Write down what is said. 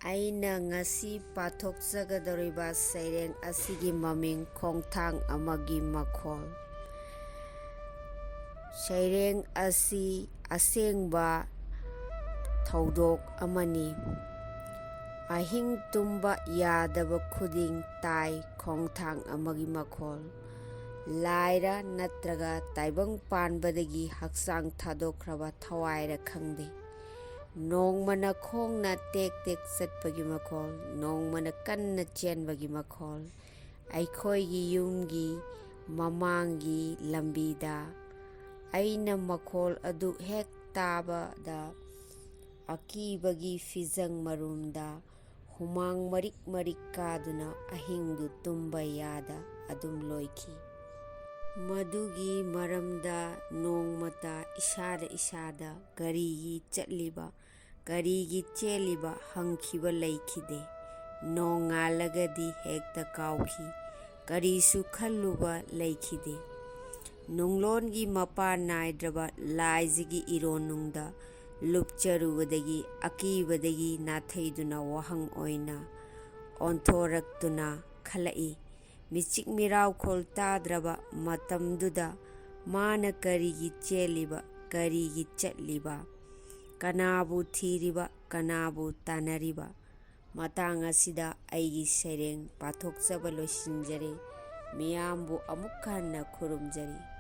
ꯑꯩꯅ ꯉꯁꯤ ꯄꯥꯊꯣꯛꯆꯒꯗꯧꯔꯤꯕ ꯁꯩꯔꯦꯡ ꯑꯁꯤꯒꯤ ꯃꯃꯤꯡ ꯈꯣꯡꯊꯥꯡ ꯑꯃꯒꯤ ꯃꯈꯣꯜ꯫ ꯁꯩꯔꯦꯡ ꯑꯁꯤ ꯑꯁꯦꯡꯕ ꯊꯧꯗꯣꯛ ꯑꯃꯅꯤ꯫ ꯑꯍꯤꯡ ꯇꯨꯝꯕ ꯌꯥꯗꯕ ꯈꯨꯗꯤꯡ ꯇꯥꯏ ꯈꯣꯡꯊꯥꯡ ꯑꯃꯒꯤ ꯃꯈꯣꯜ꯫ ꯂꯥꯏꯔ ꯅꯠꯇ꯭ꯔꯒ ꯇꯥꯏꯕꯪ ꯄꯥꯟꯕꯗꯒꯤ ꯍꯛꯆꯥꯡ ꯊꯥꯗꯣꯛꯈ꯭ꯔꯕ ꯊꯋꯥꯏꯔ ꯈꯪꯗꯦ꯫ ꯅꯣꯡꯃꯅ ꯈꯣꯡꯅ ꯇꯦꯛ ꯇꯦꯛ ꯆꯠꯄꯒꯤ ꯃꯈꯣꯜ, ꯅꯣꯡꯃꯅ ꯀꯟꯅ ꯆꯦꯟꯕꯒꯤ ꯃꯈꯣꯜ꯫ ꯑꯩꯈꯣꯏꯒꯤ ꯌꯨꯝꯒꯤ ꯃꯃꯥꯡꯒꯤ ꯂꯝꯕꯤꯗ ꯑꯩꯅ ꯃꯈꯣꯜ ꯑꯗꯨ ꯍꯦꯛ ꯇꯥꯕꯗ ꯑꯀꯤꯕꯒꯤ ꯐꯤꯖꯪ ꯃꯔꯨꯝꯗ ꯍꯨꯃꯥꯡ ꯃꯔꯤꯛ ꯃꯔꯤꯛ ꯀꯥꯗꯨꯅ ꯑꯍꯤꯡꯗꯨ ꯇꯨꯝꯕ ꯌꯥꯗ ꯑꯗꯨꯝ ꯂꯣꯏꯈꯤ꯫ ꯃꯗꯨꯒꯤ ꯃꯔꯝꯗ ꯅꯣꯡꯃꯇ ꯏꯁꯥꯗ ꯀꯔꯤꯒꯤ ꯆꯠꯂꯤꯕ, ꯀꯔꯤꯒꯤ ꯆꯦꯜꯂꯤꯕ ꯍꯪꯈꯤꯕ ꯂꯩꯈꯤꯗꯦ꯫ ꯅꯣꯡꯉꯥꯜꯂꯒꯗꯤ ꯍꯦꯛꯇ ꯀꯥꯎꯈꯤ, ꯀꯔꯤꯁꯨ ꯈꯜꯂꯨꯕ ꯂꯩꯈꯤꯗꯦ꯫ ꯅꯨꯡꯂꯣꯟꯒꯤ ꯃꯄꯥ ꯅꯥꯏꯗ꯭ꯔꯕ ꯂꯥꯏꯖꯒꯤ ꯏꯔꯣꯟꯅꯨꯡꯗ ꯂꯨꯞꯆꯔꯨꯕꯗꯒꯤ ꯑꯀꯤꯕꯗꯒꯤ ꯅꯥꯊꯩꯗꯨꯅ ꯋꯥꯍꯪ ꯑꯣꯏꯅ ꯑꯣꯟꯊꯣꯔꯛꯇꯨꯅ ꯈꯜꯂꯛꯏ꯫ ꯃꯤꯆꯤꯛ ꯃꯤꯔꯥꯎꯈꯣꯜ ꯇꯥꯗ꯭ꯔꯕ ꯃꯇꯝꯗꯨꯗ ꯃꯥꯅ ꯀꯔꯤꯒꯤ ꯆꯦꯜꯂꯤꯕ, ꯀꯔꯤꯒꯤ ꯆꯠꯂꯤꯕ, ꯀꯅꯥꯕꯨ ꯊꯤꯔꯤꯕ, ꯀꯅꯥꯕꯨ ꯇꯥꯟꯅꯔꯤꯕ? ꯃꯇꯥꯡ ꯑꯁꯤꯗ ꯑꯩꯒꯤ ꯁꯩꯔꯦꯡ ꯄꯥꯊꯣꯛꯆꯕ ꯂꯣꯏꯁꯤꯟꯖꯔꯦ꯫ ꯃꯤꯌꯥꯝꯕꯨ ꯑꯃꯨꯛ ꯍꯟꯅ ꯈꯨꯔꯨꯝꯖꯔꯤ꯫